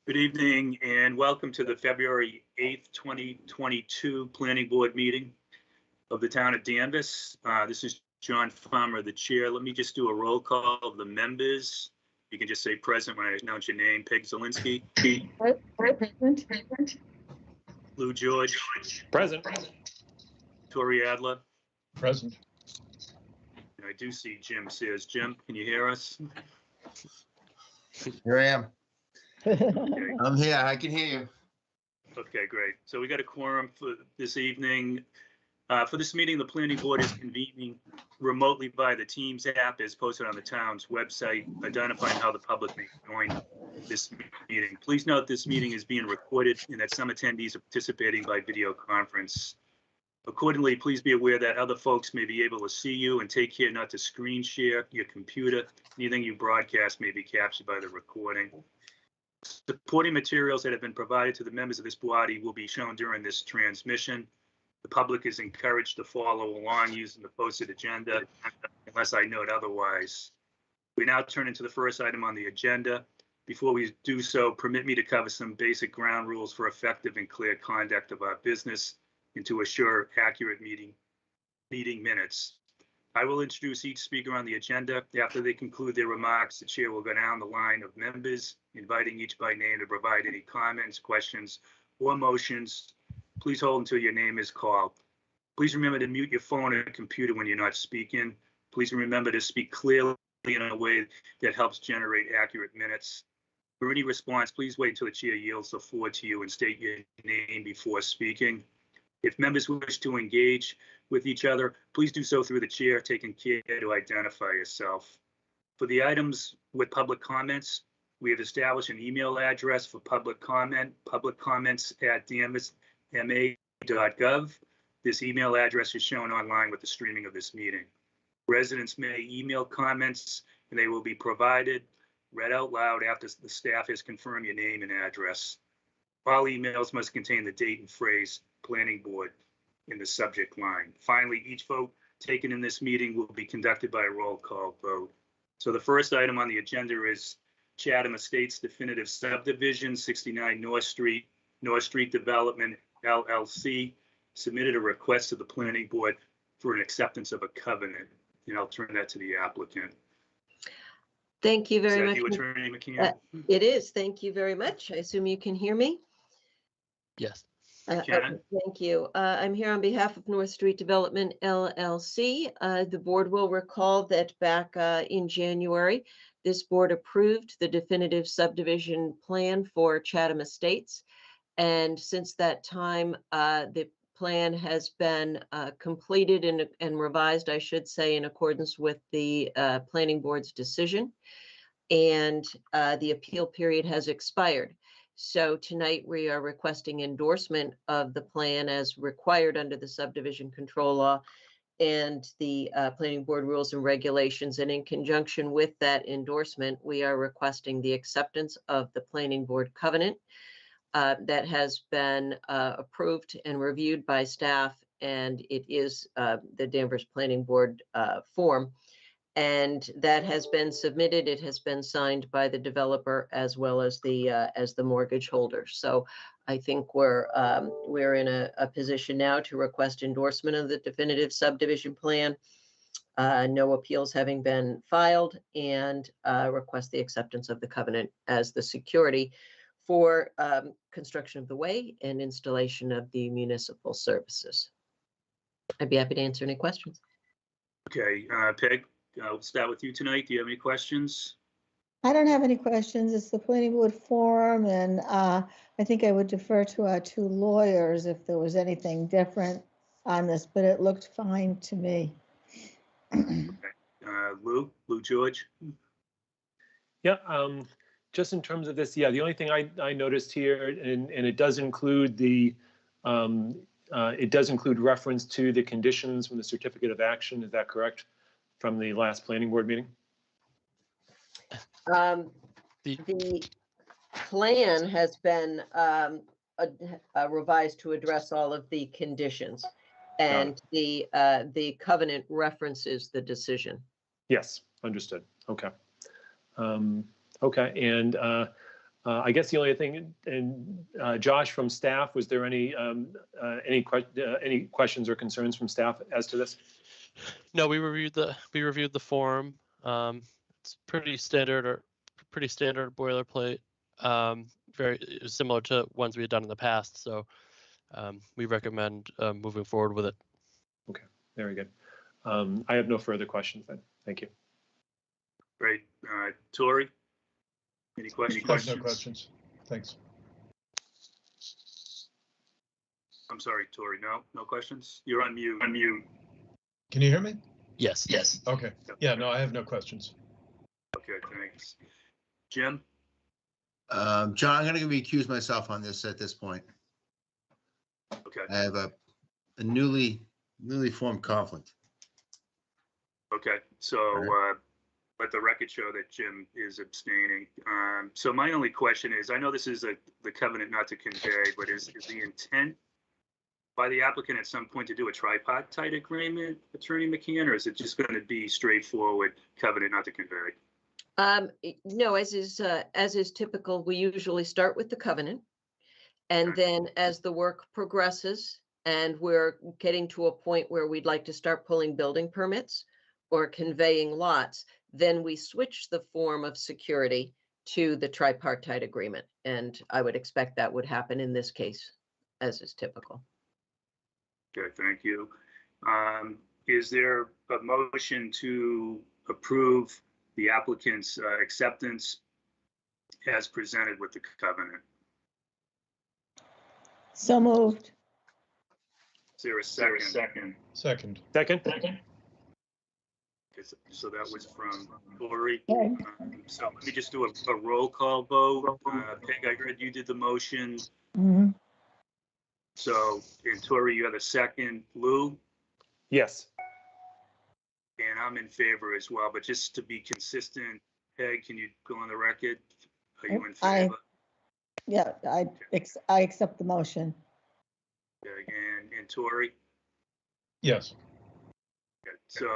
Good evening and welcome to the February 8th, 2022 Planning Board meeting of the town of Danvers. This is John Farmer, the chair. Let me just do a roll call of the members. You can just say present when I announce your name. Peg Zielinski. Present. Lou George. Present. Tori Adler. Present. And I do see Jim says. Jim, can you hear us? Here I am. Okay. I'm here. I can hear you. Okay, great. So we got a quorum for this evening. For this meeting, the planning board is convening remotely by the Teams app as posted on the town's website, identifying how the public may join this meeting. Please note this meeting is being recorded and that some attendees are participating by video conference. Accordingly, please be aware that other folks may be able to see you, and take care not to screen share your computer. Anything you broadcast may be captured by the recording. Supporting materials that have been provided to the members of this body will be shown during this transmission. The public is encouraged to follow along using the posted agenda unless I note otherwise. We now turn into the first item on the agenda. Before we do so, permit me to cover some basic ground rules for effective and clear conduct of our business and to assure accurate meeting minutes. I will introduce each speaker on the agenda. After they conclude their remarks, the chair will go down the line of members, inviting each by name to provide any comments, questions, or motions. Please hold until your name is called. Please remember to mute your phone or computer when you're not speaking. Please remember to speak clearly in a way that helps generate accurate minutes. For any response, please wait until the chair yields the floor to you and state your name before speaking. If members wish to engage with each other, please do so through the chair, taking care to identify yourself. For the items with public comments, we have established an email address for public comments@danversma.gov. This email address is shown online with the streaming of this meeting. Residents may email comments and they will be read out loud after the staff has confirmed your name and address. All emails must contain the date and phrase planning board in the subject line. Finally, each vote taken in this meeting will be conducted by a roll call vote. So the first item on the agenda is Chatham Estates Definitive Subdivision, 69 North Street Development LLC, submitted a request to the planning board for an acceptance of a covenant. And I'll turn that to the applicant. Thank you very much. You, Attorney McKeon? It is. Thank you very much. I assume you can hear me? Yes. Can. Thank you. I'm here on behalf of North Street Development LLC. The board will recall that back in January, this board approved the definitive subdivision plan for Chatham Estates. And since that time, the plan has been completed and revised, I should say, in accordance with the planning board's decision. And the appeal period has expired. So tonight we are requesting endorsement of the plan as required under the subdivision control law and the planning board rules and regulations. And in conjunction with that endorsement, we are requesting the acceptance of the planning board covenant that has been approved and reviewed by staff, and it is the Danvers Planning Board form. And that has been submitted. It has been signed by the developer as well as the mortgage holder. So I think we're in a position now to request endorsement of the definitive subdivision plan. No appeals having been filed, and request the acceptance of the covenant as the security for construction of the way and installation of the municipal services. I'd be happy to answer any questions. Okay, Peg, I'll start with you tonight. Do you have any questions? I don't have any questions. It's the planning board forum, and I think I would defer to our two lawyers if there was anything different on this, but it looked fine to me. Okay. Lou George? Yeah, just in terms of this, yeah, the only thing I noticed here, and it does include reference to the conditions from the certificate of action. Is that correct? From the last planning board meeting? The plan has been revised to address all of the conditions, and the covenant references the decision. Yes, understood. Okay. Okay, and I guess the only thing, and Josh from staff, was there any questions or concerns from staff as to this? No, we reviewed the form. It's pretty standard boilerplate. Very similar to ones we had done in the past. So we recommend moving forward with it. Okay, very good. I have no further questions then. Thank you. Great. Tori, any questions? No questions. Thanks. I'm sorry, Tori. No questions. You're on mute. Unmute. Can you hear me? Yes. Okay. Yeah, no, I have no questions. Okay, thanks. Jim? John, I'm going to recuse myself on this at this point. Okay. I have a newly formed conflict. Okay, so All let the record show that Jim is abstaining. So my only question is, I know this is the covenant not to convey, but is the intent by the applicant at some point to do a tripartite agreement, Attorney McKeon, or is it just going to be straightforward covenant not to convey? No, as is typical, we usually start with the covenant. And then as the work progresses and we're getting to a point where we'd like to start pulling building permits or conveying lots, then we switch the form of security to the tripartite agreement. And I would expect that would happen in this case, as is typical. Okay, thank you. Is there a motion to approve the applicant's acceptance as presented with the covenant? So moved. Is there a second? Second. Second? Okay, so that was from Tori. Okay. So let me just do a roll call vote. Peg, I heard you did the motion. Mhm. So, and Tori, you have a second. Lou? Yes. And I'm in favor as well, but just to be consistent, Peg, can you go on the record? Are you in favor? Yeah, I accept the motion. Okay, and Tori? Yes. Okay, so,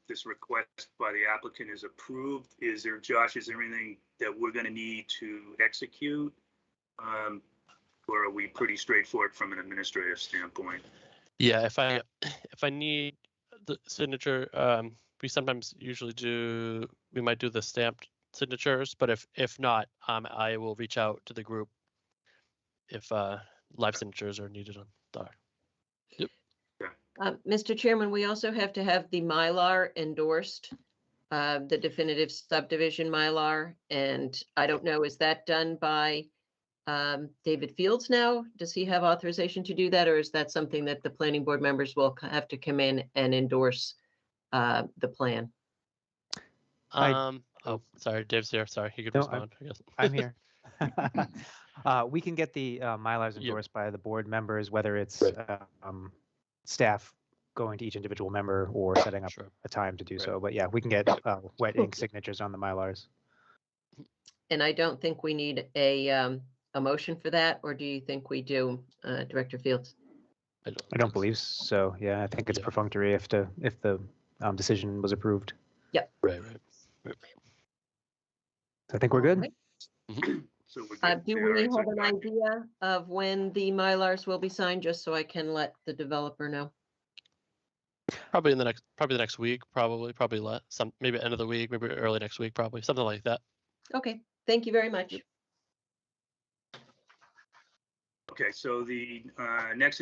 this request by the applicant is approved. Josh, is there anything that we're gonna need to execute? Or are we pretty straightforward from an administrative standpoint? Yeah, if I need the signature, we sometimes we might do the stamped signatures, but if not, I will reach out to the group if live signatures are needed on the. Yep. Mr. Chairman, we also have to have the Mylar endorsed, the definitive subdivision Mylar. And I don't know, is that done by David Fields now? Does he have authorization to do that? Or is that something that the planning board members will have to come in and endorse the plan? Oh, sorry, Dave's here. Sorry, he could respond, I guess. I'm here. We can get the Mylars endorsed by the board members, whether it's staff going to each individual member or setting up a time to do so. But yeah, we can get wet ink signatures on the Mylars. And I don't think we need a motion for that, or do you think we do, Director Fields? I don't believe so. Yeah, I think it's perfunctory if the decision was approved. Yep. Right. So I think we're good. Right. So we're good Do there. we It's have an idea of when the Mylars will be signed, just so I can let the developer know? Probably the next week, probably maybe end of the week, maybe early next week, probably something like that. Okay, thank you very much. Okay, so the next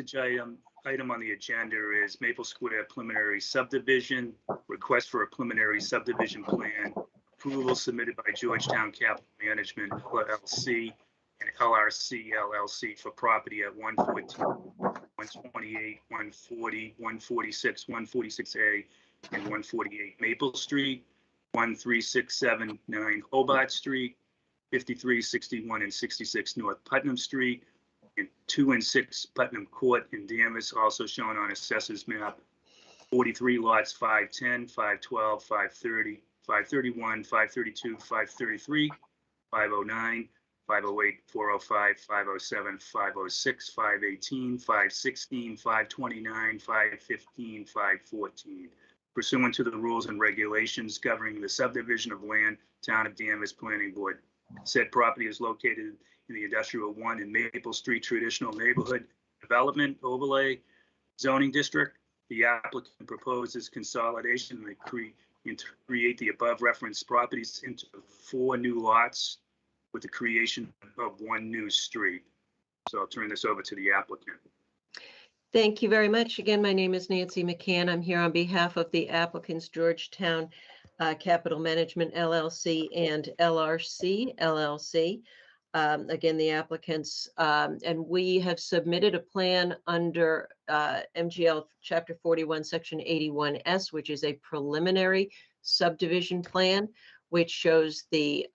item on the agenda is Maple Square preliminary subdivision, request for a preliminary subdivision plan, approval submitted by Georgetown Capital Management LLC and LRC LLC for property at 114, 128, 140, 146, 146A, and 148 Maple Street, 13679 Hobart Street, 5361 and 66 North Putnam Street, and 2 and 6 Putnam Court in Danvers, also shown on assessors map. 43 lots, 510, 512, 530, 531, 532, 533, 509, 508, 405, 507, 506, 518, 516, 529, 515, 514, pursuant to the rules and regulations governing the subdivision of land, Town of Danvers Planning Board. Said property is located in the Industrial 1 in Maple Street Traditional Neighborhood Development Overlay Zoning District. The applicant proposes consolidation and create the above referenced properties into 4 new lots with the creation of 1 new street. So I'll turn this over to the applicant. Thank you very much. Again, my name is Nancy McCann. I'm here on behalf of the applicants Georgetown Capital Management LLC and LRC LLC. Again, the applicants, and we have submitted a plan under MGL Chapter 41, Section 81S, which is a preliminary subdivision plan, which shows the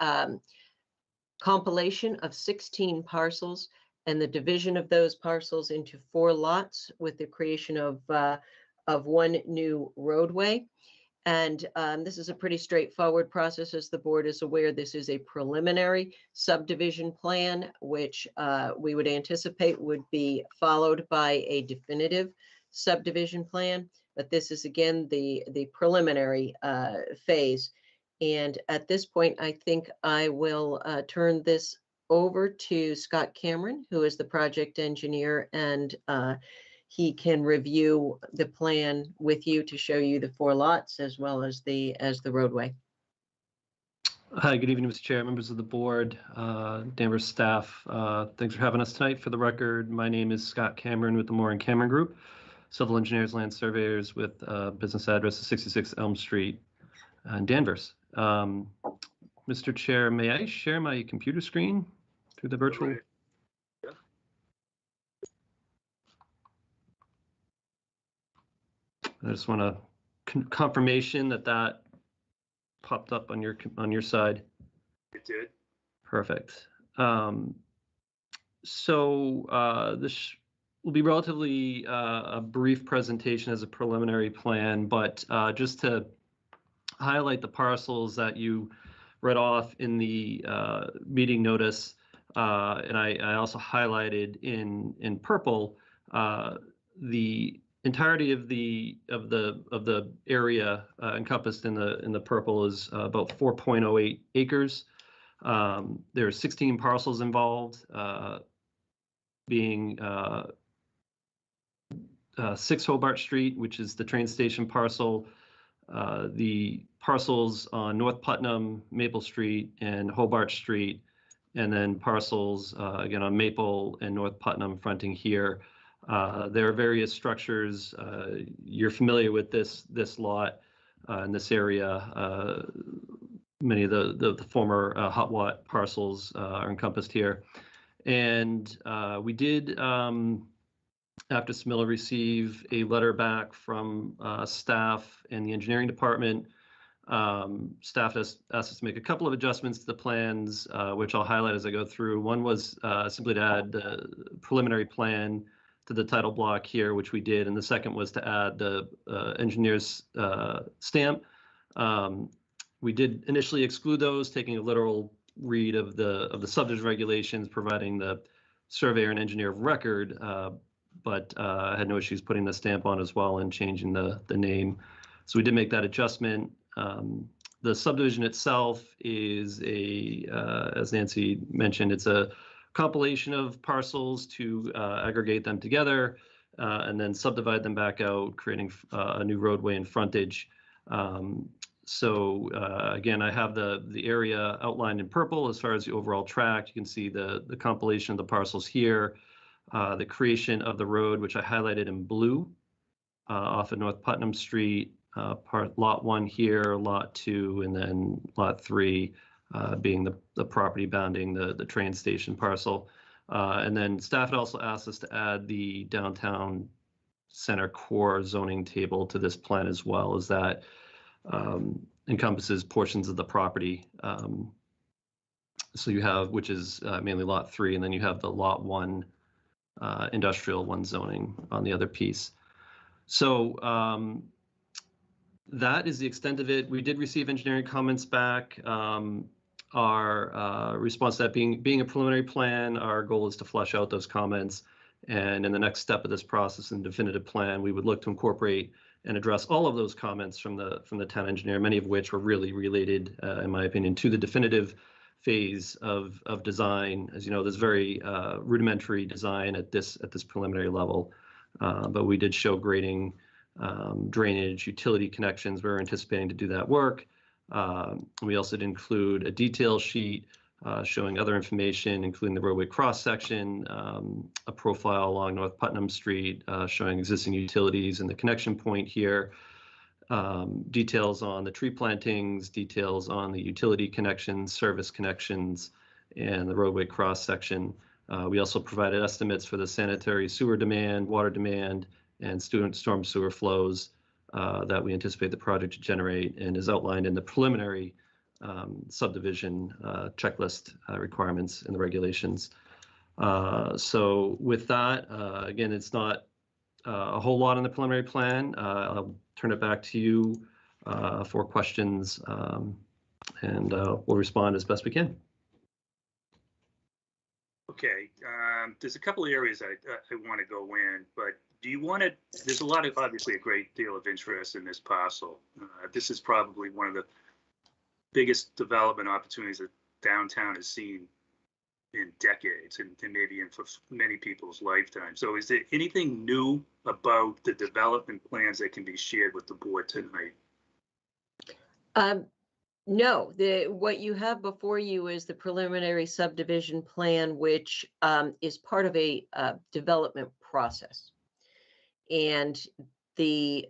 compilation of 16 parcels and the division of those parcels into 4 lots with the creation of 1 new roadway. And this is a pretty straightforward process. As the board is aware, this is a preliminary subdivision plan, which we would anticipate would be followed by a definitive subdivision plan. But this is, again, the preliminary phase. And at this point, I think I will turn this over to Scott Cameron, who is the project engineer, and he can review the plan with you to show you the 4 lots as well as the roadway. Hi, good evening, Mr. Chair, members of the board, Danvers staff. Thanks for having us tonight. For the record, my name is Scott Cameron with the Moore and Cameron Group, civil engineers, land surveyors with business address of 66 Elm Street in Danvers. Mr. Chair, may I share my computer screen through the virtual? Right. I just want a confirmation that that popped up on your side. It did. Perfect. So this will be relatively a brief presentation as a preliminary plan, but just to highlight the parcels that you read off in the meeting notice, and I also highlighted in purple the entirety of the area encompassed in the purple is about 4.08 acres. There are 16 parcels involved, being 6 Hobart Street, which is the train station parcel, the parcels on North Putnam, Maple Street, and Hobart Street, and then parcels again on Maple and North Putnam fronting here. There are various structures. You're familiar with this lot in this area. Many of the former hot watt parcels are encompassed here. And we did, after submittal, receive a letter back from staff and the engineering department. Staff asked us to make a couple of adjustments to the plans, which I'll highlight as I go through. One was simply to add the preliminary plan to the title block here, which we did, and the second was to add the engineer's stamp. We did initially exclude those, taking a literal read of the subdivision regulations, providing the surveyor and engineer of record, but I had no issues putting the stamp on as well and changing the name. So we did make that adjustment. The subdivision itself is as Nancy mentioned, it's a compilation of parcels to aggregate them together and then subdivide them back out, creating a new roadway and frontage. So again, I have the area outlined in purple as far as the overall tract. You can see the compilation of the parcels here, the creation of the road, which I highlighted in blue off of North Putnam Street, lot 1 here, lot 2, and then lot 3 being the property bounding the train station parcel. And then staff had also asked us to add the downtown center core zoning table to this plan as well, as that encompasses portions of the property. So you have, which is mainly lot 3, and then you have the lot 1 industrial 1 zoning on the other piece. So that is the extent of it. We did receive engineering comments back. Our response to that being a preliminary plan, our goal is to flesh out those comments. And in the next step of this process and definitive plan, we would look to incorporate and address all of those comments from the town engineer, many of which were really related, in my opinion, to the definitive phase of design. As you know, there's very rudimentary design at this preliminary level, but we did show grading, drainage, utility connections. We were anticipating to do that work. We also did include a detail sheet showing other information, including the roadway cross section, a profile along North Putnam Street showing existing utilities and the connection point here, details on the tree plantings, details on the utility connections, service connections, and the roadway cross section. We also provided estimates for the sanitary sewer demand, water demand, and storm sewer flows that we anticipate the project to generate, and is outlined in the preliminary subdivision checklist requirements in the regulations. So with that, again, it's not a whole lot on the preliminary plan. I'll turn it back to you for questions, and we'll respond as best we can. Okay, there's a couple of areas I want to go in, but do you want to, there's obviously a great deal of interest in this parcel. This is probably one of the biggest development opportunities that downtown has seen in decades, and maybe in for many people's lifetime. So is there anything new about the development plans that can be shared with the board tonight? No, what you have before you is the preliminary subdivision plan, which is part of a development process. And the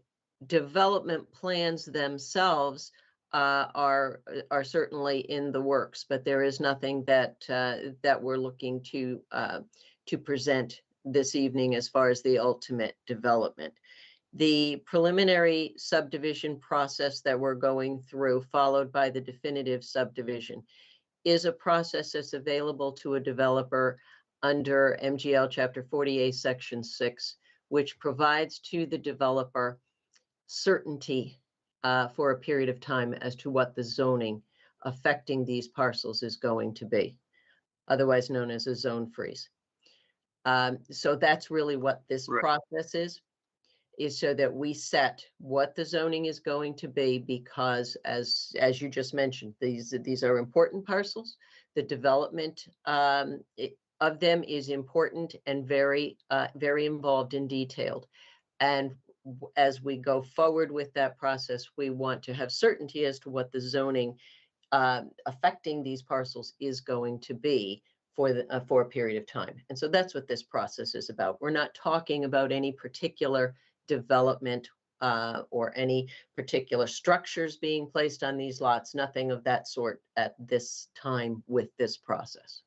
development plans themselves are certainly in the works, but there is nothing that that we're looking to present this evening as far as the ultimate development. The preliminary subdivision process that we're going through, followed by the definitive subdivision, is a process that's available to a developer under MGL Chapter 48, Section 6, which provides to the developer certainty for a period of time as to what the zoning affecting these parcels is going to be, otherwise known as a zone freeze. So that's really what this process is so that we set what the zoning is going to be, because as you just mentioned, these are important parcels. The development of them is important and very involved and detailed. And as we go forward with that process, we want to have certainty as to what the zoning affecting these parcels is going to be for a period of time. And so that's what this process is about. We're not talking about any particular development or any particular structures being placed on these lots, nothing of that sort at this time with this process.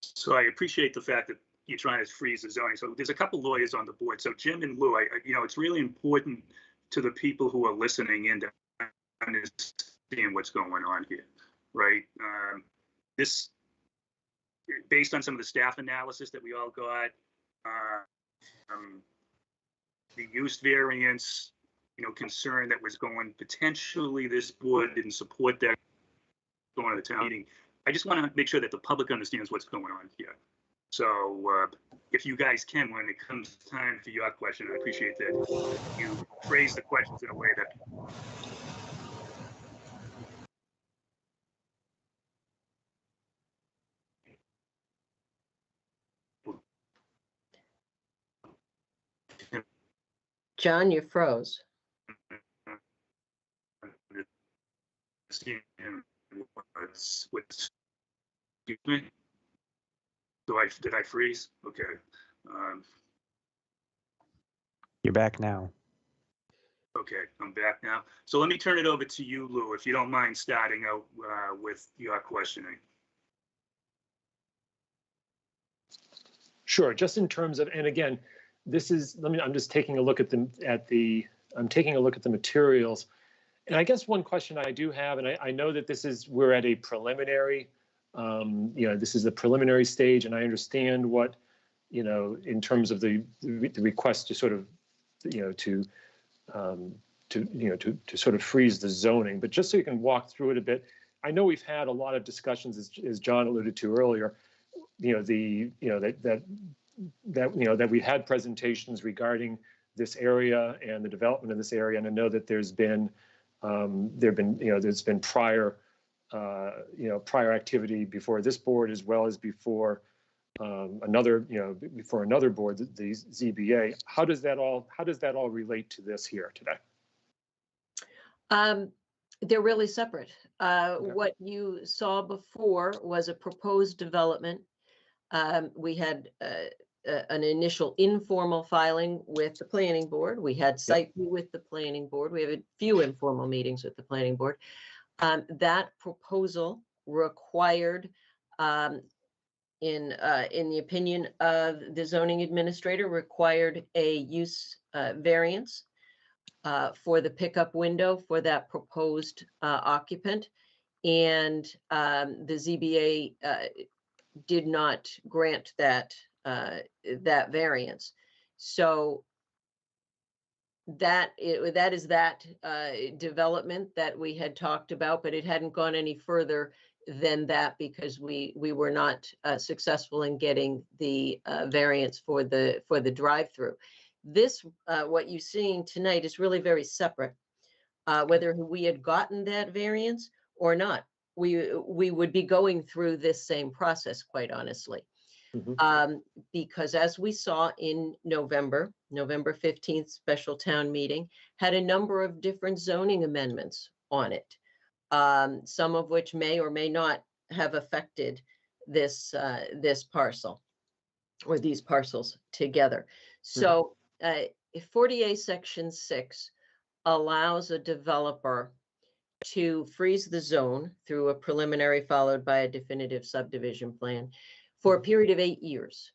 So I appreciate the fact that you're trying to freeze the zoning. So there's a couple lawyers on the board. So Jim and Lou, it's really important to the people who are listening in to understand what's going on here, right? This, based on some of the staff analysis that we all got, the use variance, concern that was going, potentially this board didn't support that going to the town meeting. I just want to make sure that the public understands what's going on here. So if you guys can, when it comes time for your question, I appreciate that you phrase the questions in a way that John, you froze. Excuse me? Did I freeze? Okay. You're back now. Okay, I'm back now. So let me turn it over to you, Lou, if you don't mind starting out with your questioning. Sure. Just in terms of, and again, this is, I'm just taking a look at I'm taking a look at the materials. And I guess one question I do have, and I know that we're at a preliminary, this is the preliminary stage, and I understand what, in terms of the request to sort of, to sort of freeze the zoning, but just so you can walk through it a bit. I know we've had a lot of discussions, as John alluded to earlier, that we had presentations regarding this area and the development of this area. And I know that there's been prior prior activity before this board as well as before another board, the ZBA. How does that all relate to this here today? They're really separate. What you saw before was a proposed development. We had an initial informal filing with the planning board. We had site view with the planning board. We have a few informal meetings with the planning board. That proposal required, in the opinion of the zoning administrator, required a use variance for the pickup window for that proposed occupant. And the ZBA did not grant that variance. So that is that development that we had talked about, but it hadn't gone any further than that because we were not successful in getting the variance for the drive-through. This what you're seeing tonight is really very separate. Whether we had gotten that variance or not, we would be going through this same process, quite honestly. Because as we saw in November 15th special town meeting had a number of different zoning amendments on it, some of which may or may not have affected this parcel or these parcels together. So 40A Section 6 allows a developer to freeze the zone through a preliminary followed by a definitive subdivision plan for a period of 8 years,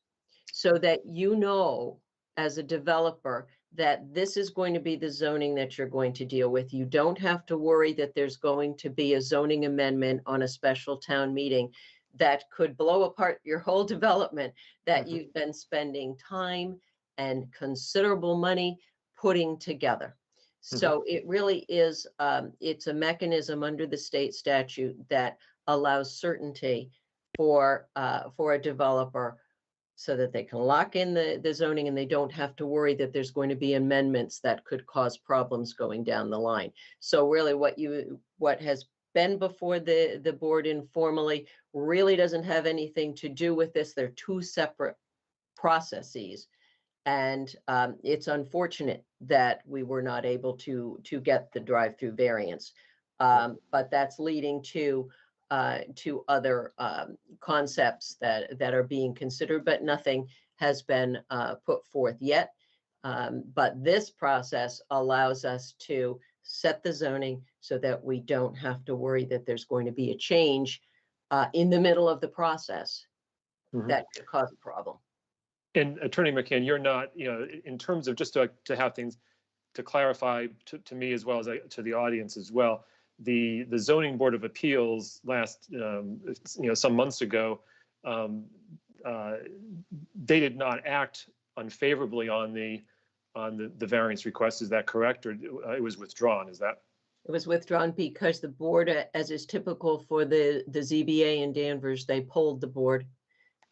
so that you know as a developer that this is going to be the zoning that you're going to deal with. You don't have to worry that there's going to be a zoning amendment on a special town meeting that could blow apart your whole development that you've been spending time and considerable money putting together. So it really is, it's a mechanism under the state statute that allows certainty for a developer so that they can lock in the zoning and they don't have to worry that there's going to be amendments that could cause problems going down the line. So really what has been before the board informally really doesn't have anything to do with this. They're two separate processes. And it's unfortunate that we were not able to get the drive-through variance, but that's leading to other concepts that are being considered, but nothing has been put forth yet. But this process allows us to set the zoning so that we don't have to worry that there's going to be a change in the middle of the process that could cause a problem. And Attorney McCann, you're not, in terms of just to have things to clarify to me as well as to the audience as well, the zoning board of appeals last, some months ago, they did not act unfavorably on the variance request. Is that correct? Or it was withdrawn? Is that? It was withdrawn because the board, as is typical for the ZBA in Danvers, they pulled the board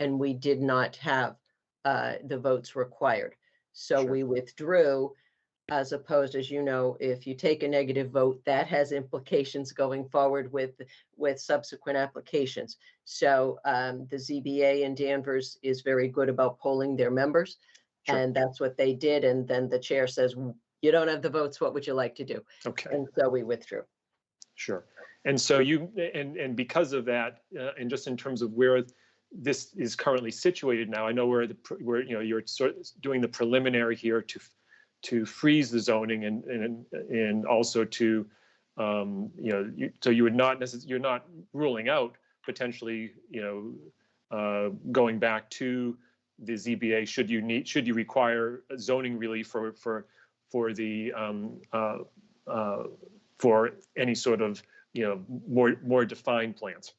and we did not have the votes required. So we withdrew, as opposed, as you know, if you take a negative vote, that has implications going forward with subsequent applications. So the ZBA in Danvers is very good about polling their members. And that's what they did. And then the chair says, you don't have the votes. What would you like to do? Okay. And so we withdrew. Sure. And so and because of that, and just in terms of where this is currently situated now, I know you're sort of doing the preliminary here to freeze the zoning and also to so you're not ruling out potentially going back to the ZBA should you require zoning relief for any sort of more defined plans.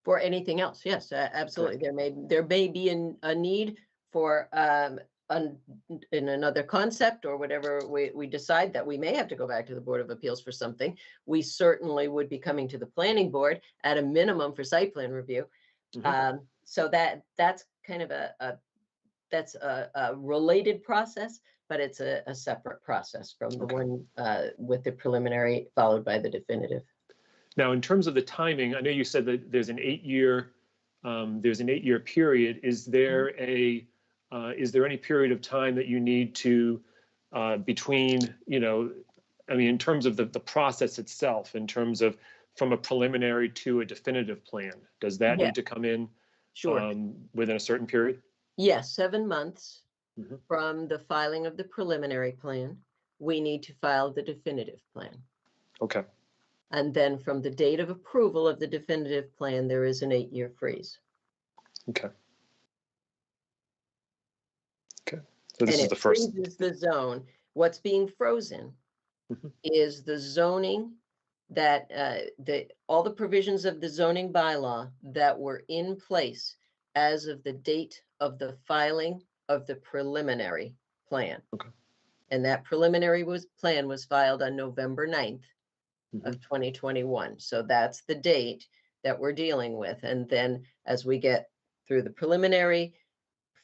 For anything else, yes, absolutely. There may be a need for in another concept or whatever we decide that we may have to go back to the Board of Appeals for something. We certainly would be coming to the planning board at a minimum for site plan review. So that's kind of a related process, but it's a separate process from the Okay. one with the preliminary followed by the definitive. Now, in terms of the timing, I know you said that there's an 8-year period. Is there any period of time that you need to between, I mean, in terms of the process itself, in terms of from a preliminary to a definitive plan, does that Yeah. need to come in Sure. within a certain period? Yes, 7 months Mhm. from the filing of the preliminary plan, we need to file the definitive plan. Okay. And then from the date of approval of the definitive plan, there is an 8-year freeze. Okay. Okay. So this And is it the first. freezes the zone. What's being frozen Mhm. is the zoning that all the provisions of the zoning bylaw that were in place as of the date of the filing of the preliminary plan. Okay. And that preliminary plan was filed on November 9th of Mhm. 2021. So that's the date that we're dealing with. And then as we get through the preliminary,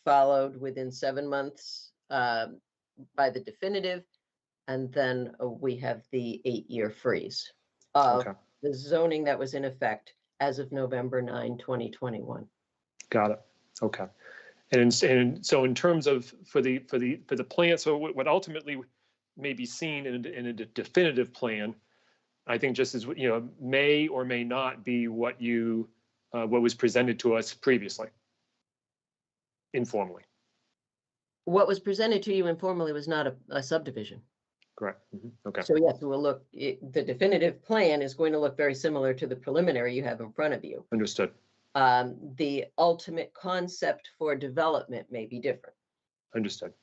followed within 7 months by the definitive, and then we have the 8-year freeze of Okay. the zoning that was in effect as of November 9, 2021. Got it. Okay. And so in terms of for the plan, so what ultimately may be seen in a definitive plan, I think just as may or may not be what was presented to us previously, informally. What was presented to you informally was not a subdivision. Correct. Mhm. Okay. So yes, we'll look, the definitive plan is going to look very similar to the preliminary you have in front of you. Understood. The ultimate concept for development may be different. Understood.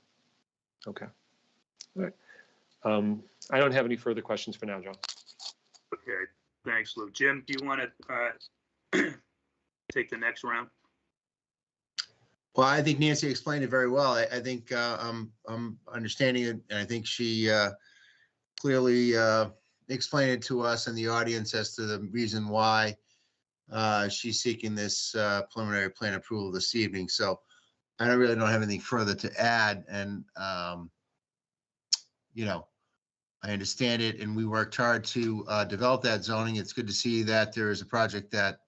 Okay. All right. I don't have any further questions for now, John. Okay, thanks, Lou. Jim, do you want to take the next round? Well, I think Nancy explained it very well. I think I'm understanding it, and I think she clearly explained it to us and the audience as to the reason why she's seeking this preliminary plan approval this evening. So I don't have anything further to add. And, I understand it, and we worked hard to develop that zoning. It's good to see that there is a project that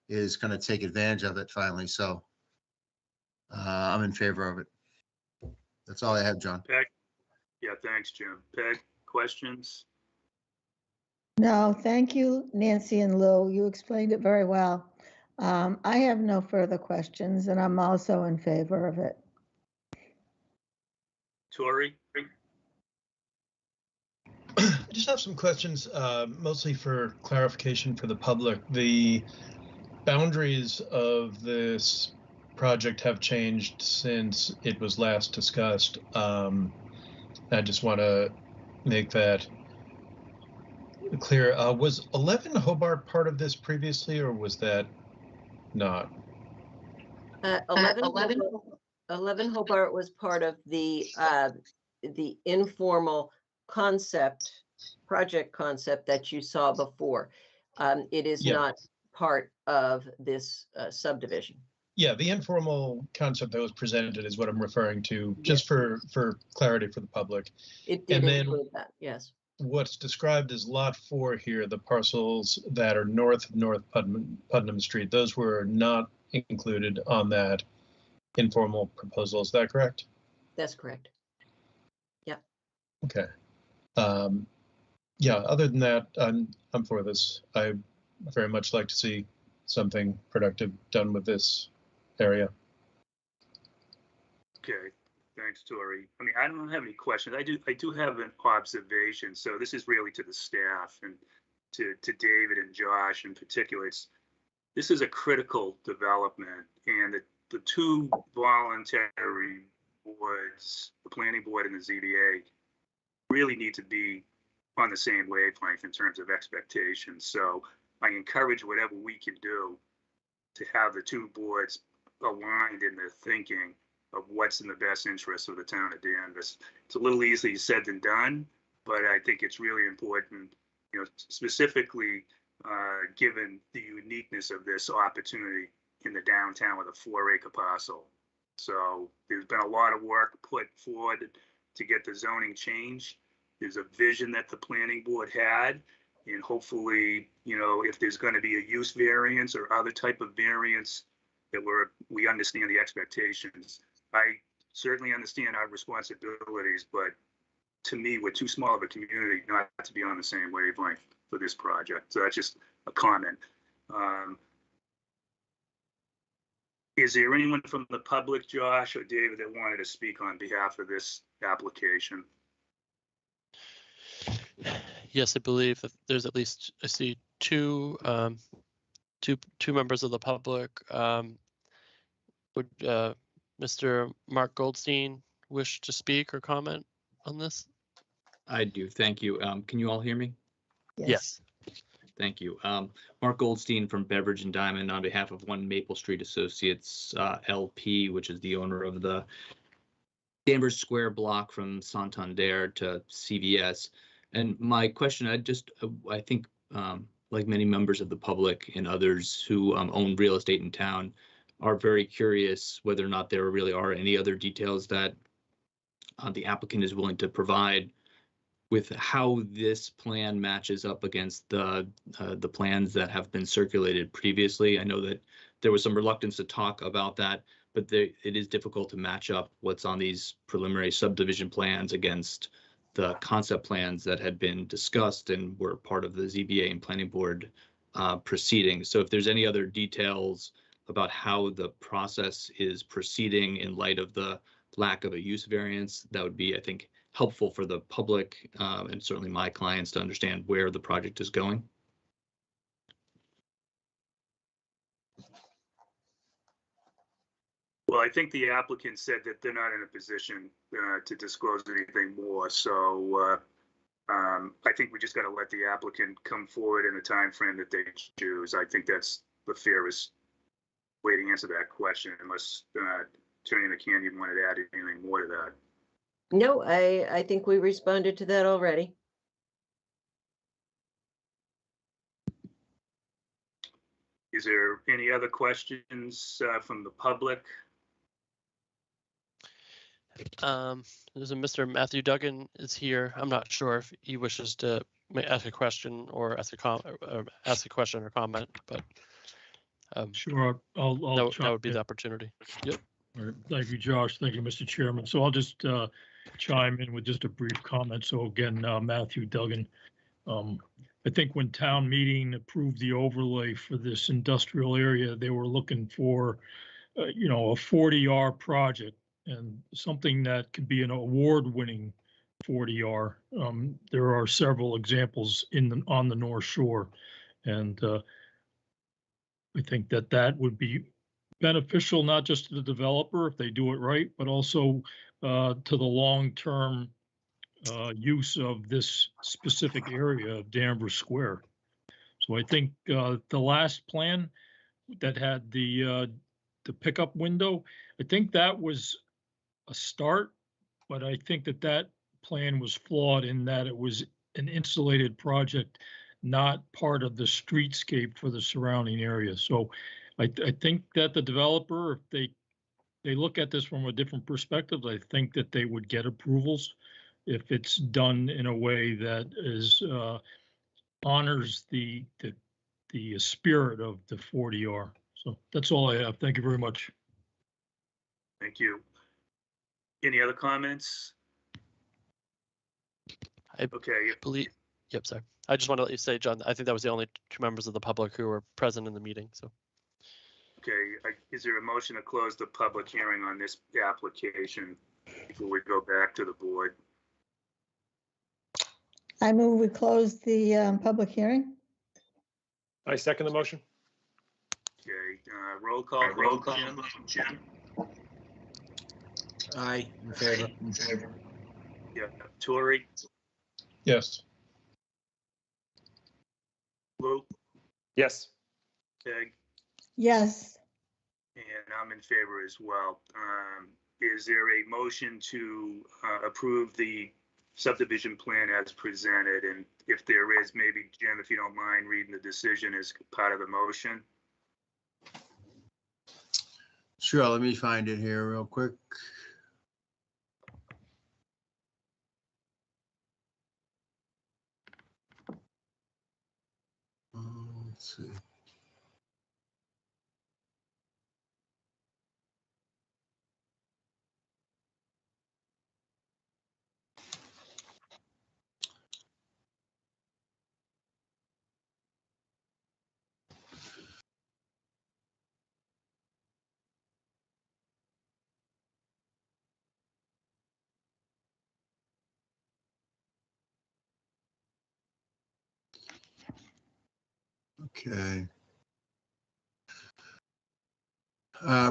is going to take advantage of it finally. So I'm in favor of it. That's all I have, John. Peg? Yeah, thanks, Jim. Peg, questions? No, thank you, Nancy and Lou. You explained it very well. I have no further questions, and I'm also in favor of it. Tori? I just have some questions, mostly for clarification for the public. The boundaries of this project have changed since it was last discussed. I just want to make that clear. Was 11 Hobart part of this previously, or was that not? 11 Hobart was part of the informal project concept that you saw before. It is not part of this subdivision. Yeah, the informal concept that was presented is what I'm referring to, just for clarity for the public. It did include that, yes. What's described as Lot 4 here, the parcels that are north of North Putnam Street, those were not included on that informal proposal. Is that correct? That's correct. Yeah. Okay. Yeah, other than that, I'm for this. I very much like to see something productive done with this area. Okay, thanks, Tori. I mean, I don't have any questions. I do have an observation. So this is really to the staff and to David and Josh in particular. This is a critical development, and the two voluntary boards, the planning board and the ZBA, really need to be on the same wavelength in terms of expectations. So I encourage whatever we can do to have the two boards aligned in their thinking of what's in the best interest of the town of Danvers. It's a little easily said than done, but I think it's really important, specifically given the uniqueness of this opportunity in the downtown with a 4-acre parcel. So there's been a lot of work put forward to get the zoning change. There's a vision that the planning board had, and hopefully, you know, if there's going to be a use variance or other type of variance, that we understand the expectations. I certainly understand our responsibilities, but to me, we're too small of a community not to be on the same wavelength for this project. So that's just a comment. Is there anyone from the public, Josh or David, that wanted to speak on behalf of this application? Yes, I believe that there's at least, I see two members of the public. Would Mr. Mark Goldstein wish to speak or comment on this? I do. Thank you. Can you all hear me? Yes. Thank you. Mark Goldstein from Beverage and Diamond on behalf of One Maple Street Associates LP, which is the owner of the Danvers Square block from Santander to CVS. And my question, I think, like many members of the public and others who own real estate in town, are very curious whether or not there really are any other details that the applicant is willing to provide with how this plan matches up against the plans that have been circulated previously. I know that there was some reluctance to talk about that, but it is difficult to match up what's on these preliminary subdivision plans against the concept plans that had been discussed and were part of the ZBA and planning board proceedings. So if there's any other details about how the process is proceeding in light of the lack of a use variance, that would be, I think, helpful for the public and certainly my clients to understand where the project is going. Well, I think the applicant said that they're not in a position to disclose anything more. So I think we just got to let the applicant come forward in the time frame that they choose. I think that's the fairest way to answer that question, unless Attorney McCann wanted to add anything more to that. No, I think we responded to that already. Is there any other questions from the public? There's a Mr. Matthew Duggan is here. I'm not sure if he wishes to ask a question or ask a question or comment, but sure, I'll that would be the opportunity. Yep. All right. Thank you, Josh. Thank you, Mr. Chairman. So I'll just chime in with just a brief comment. So again, Matthew Duggan. I think when town meeting approved the overlay for this industrial area, they were looking for, a 40R project and something that could be an award-winning 40R. There are several examples on the North Shore, and I think that would be beneficial not just to the developer if they do it right, but also to the long-term use of this specific area of Danvers Square. So I think the last plan that had the pickup window, I think that was a start, but I think that plan was flawed in that it was an insulated project, not part of the streetscape for the surrounding area. So I think that the developer, if they look at this from a different perspective, I think that they would get approvals if it's done in a way that is honors the spirit of the 40R. So that's all I have. Thank you very much. Thank you. Any other comments? Okay. Yep, sorry. I just want to let you say, John, I think that was the only two members of the public who were present in the meeting. So. Okay, is there a motion to close the public hearing on this application before we go back to the board? I move we close the public hearing. I second the motion. Okay, roll call. Jim. Aye, in favor. Yeah, Tori. Yes. Lou. Yes. Peg. Yes. And I'm in favor as well. Is there a motion to approve the subdivision plan as presented? And if there is, maybe Jim, if you don't mind reading the decision as part of the motion. Sure, let me find it here real quick. Let's see. Okay.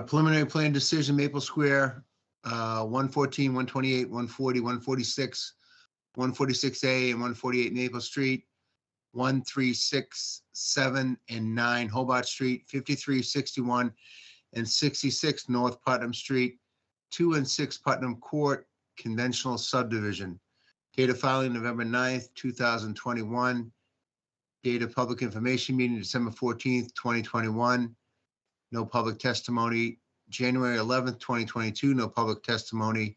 Preliminary plan decision, Maple Square, 114, 128, 140, 146, 146A, and 148 Maple Street, 1, 3, 6, 7, and 9 Hobart Street, 53, 61, and 66 North Putnam Street, 2 and 6 Putnam Court, conventional subdivision. Date of filing November 9th, 2021. Date of public information meeting December 14th, 2021. No public testimony. January 11th, 2022, no public testimony.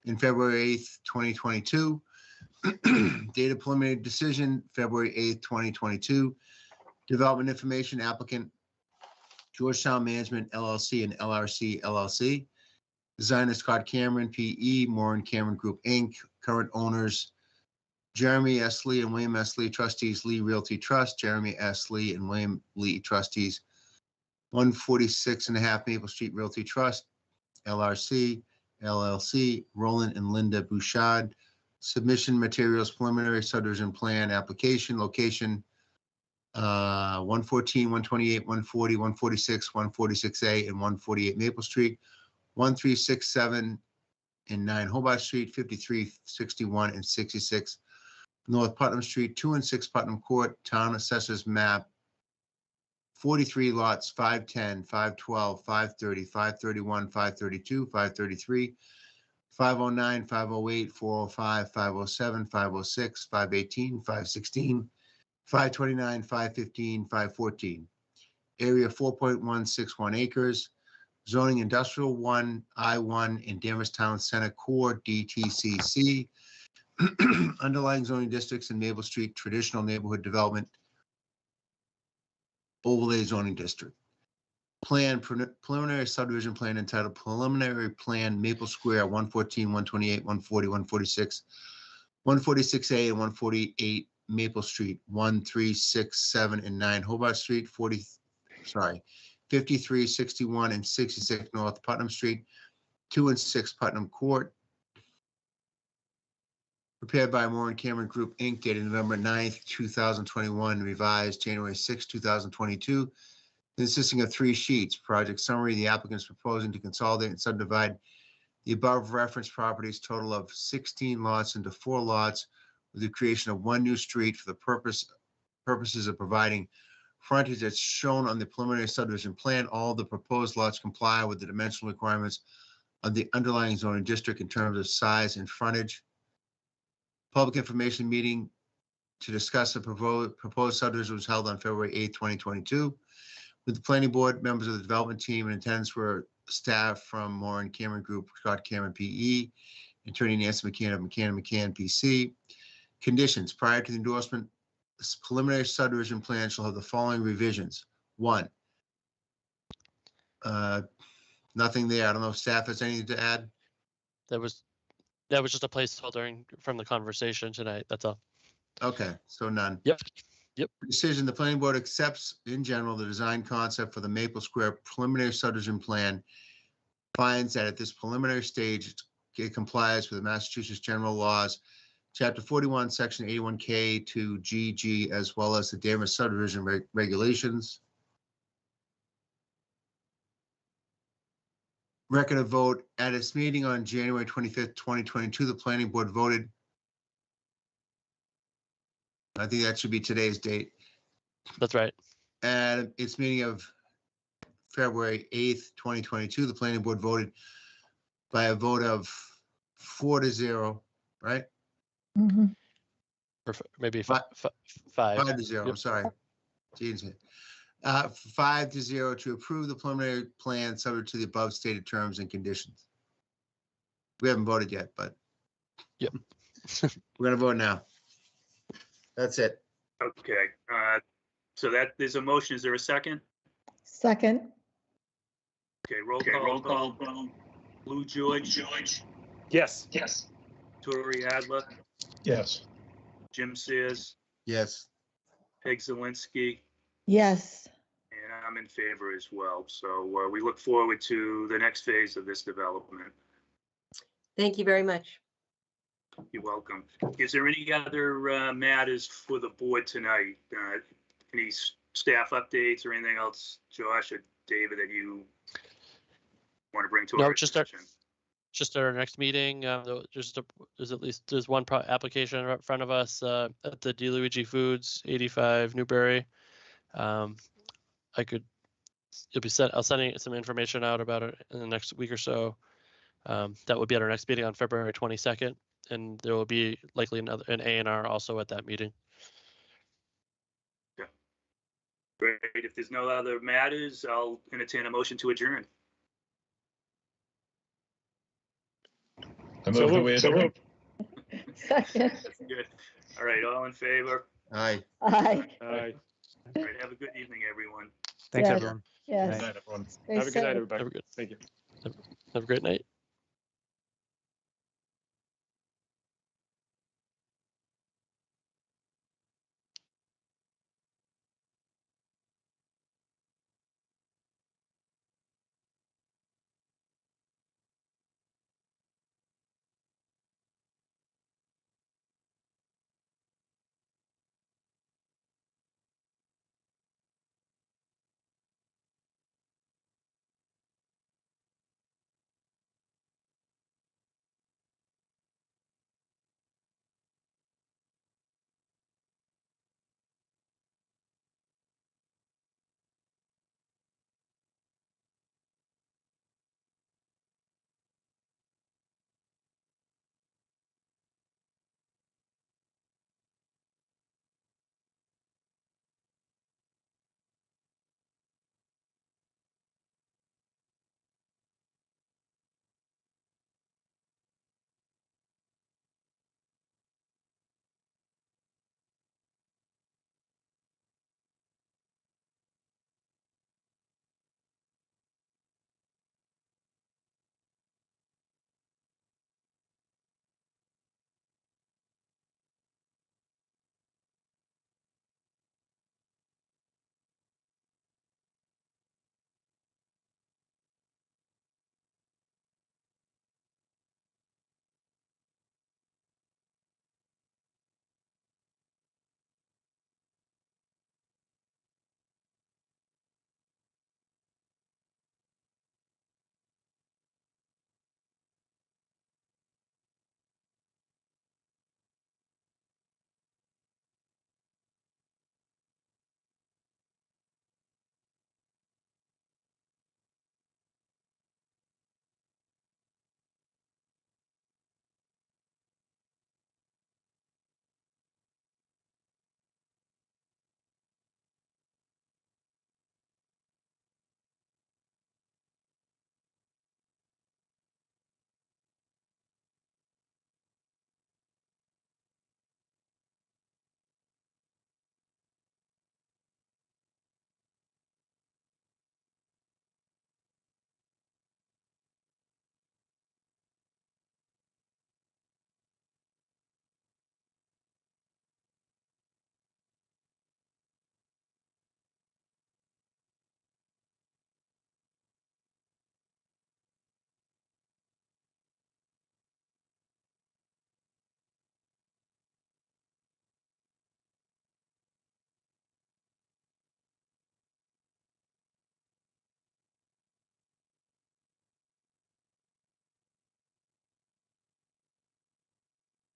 In February 8th, 2022. Date of preliminary decision, February 8th, 2022. Development information applicant, Georgetown Management LLC and LRC LLC. Designer Scott Cameron, PE, Moore & Cameron Group, Inc. Current owners, Jeremy S. Lee and William S. Lee, trustees, Lee Realty Trust, Jeremy S. Lee and William Lee, trustees, 146.5 Maple Street Realty Trust, LRC, LLC, Roland and Linda Bouchard. Submission materials, preliminary subdivision plan application, location, 114, 128, 140, 146, 146A, and 148 Maple Street, 1367 and 9 Hobart Street, 53, 61, and 66 North Putnam Street, 2 and 6 Putnam Court, Town Assessors Map 43 lots, 510, 512, 530, 531, 532, 533, 509, 508, 405, 507, 506, 518, 516, 529, 515, 514. Area 4.161 acres. Zoning Industrial 1, I1, in Danvers Town Center Core, DTCC. Underlying zoning districts in Maple Street, Traditional Neighborhood Development Overlay Zoning District. Plan, preliminary subdivision plan entitled Preliminary Plan Maple Square, 114, 128, 140, 146, 146A, and 148 Maple Street, 1, 3, 6, 7, and 9 Hobart Street, 53, 61, and 66 North Putnam Street, 2 and 6 Putnam Court. Prepared by Moore & Cameron Group, Inc., dated November 9th, 2021, revised January 6, 2022, consisting of 3 sheets. Project summary: the applicant is proposing to consolidate and subdivide the above referenced properties, total of 16 lots, into 4 lots, with the creation of 1 new street for the purposes of providing frontage as shown on the preliminary subdivision plan. All the proposed lots comply with the dimensional requirements of the underlying zoning district in terms of size and frontage. Public information meeting to discuss the proposed subdivision was held on February 8th, 2022. With the planning board, members of the development team, and attendance were staff from Moore & Cameron Group, Scott Cameron, PE, attorney Nancy McCann of McCann, PC. Conditions: prior to the endorsement, this preliminary subdivision plan shall have the following revisions. 1, nothing there. I don't know if staff has anything to add. That was just a placeholder from the conversation tonight. That's all. Okay, so none. Yep. Decision: the planning board accepts in general the design concept for the Maple Square preliminary subdivision plan, finds that at this preliminary stage it complies with the Massachusetts general laws, Chapter 41, Section 81K to GG, as well as the Danvers subdivision regulations. Record of vote: at its meeting on January 25th, 2022, the planning board voted. I think that should be today's date. That's right. At its meeting of February 8th, 2022, the planning board voted by a vote of 4-0, right? Mhm. Or maybe Fi- 5. 5-0, Yep. I'm sorry. Gene's here. 5-0 to approve the preliminary plan subject to the above stated terms and conditions. We haven't voted yet, but Yep. we're gonna vote now. That's it. Okay, So that, there's a motion. Is there a second? Second, Okay, roll call. Lou George, Yes. Tori Adler, Yes. Jim Sears, Yes. Peg Zelinski, yes. and I'm in favor as well. So we look forward to the next phase of this development. Thank you very much. You're welcome. Is there any other matters for the board tonight? Any staff updates or anything else, Josh or David, that you want to bring to No, our just attention? Just at our next meeting, there's one application right in front of us at the DeLuigi Foods, 85 Newbury. I'll sending some information out about it in the next week or so. That will be at our next meeting on February 22nd, and there will be likely an A&R also at that meeting. Yeah. Great. If there's no other matters, I'll entertain a motion to adjourn. I move that we adjourn. Second, That's good. All right, all in favor? Aye. aye, All right, have a good evening, everyone. Thanks, Yes. everyone. yes. Good night, everyone. Stay Have a good night, safe. everybody. Have a good- Thank you. Have a great night.